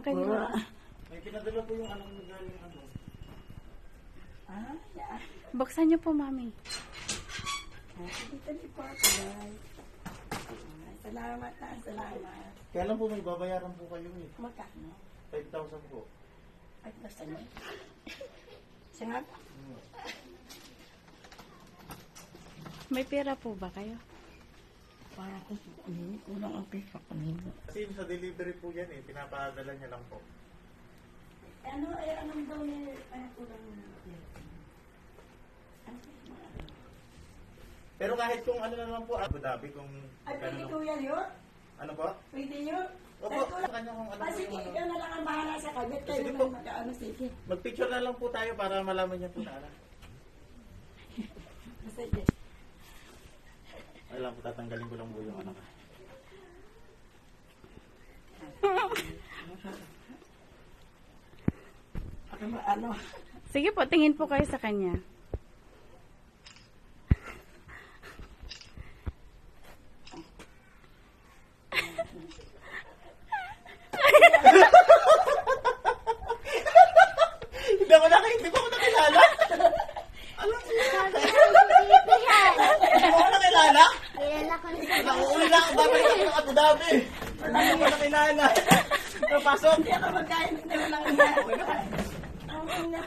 Okay po. na. May pinadala po yung anak mo galing ano. Ah, yeah. Buksan niyo po, Mami. Dito din po ako, guys. Salamat na, salamat. Kaya lang po may babayaran po kayo eh. Magkano? 5,000 po. Ay, basta niyo. Siya nga po. May pera po ba kayo? Para ko, kulang ang pesa ko nito. Kasi sa delivery po yan eh. Pinapadala niya lang po. Ano, anong daw niya, kulang Pero kahit kung ano na lang po, Abu Dhabi kung... Ay, pwede ano, kuya yun? ano po? Pwede yun? Opo, sa kanya kung ano po Sige, yung ano. ikaw na lang ang bahala sa kabit. Kayo Sige na po. mag-ano, sige. Mag-picture na lang po tayo para malaman niya po na ano. Sige. Alam po, tatanggalin ko lang po yung ano. Ano? Sige po, tingin po kayo sa kanya. Hindi ko nakilala. Alam mo, hindi ko nakilala. Kilala ko na siya. Nauuli na ako babalik ako ng Abu Dhabi. Hindi ko nakilala. Napasok. Kaya ka magkain, hindi mo lang ina. Ang ina.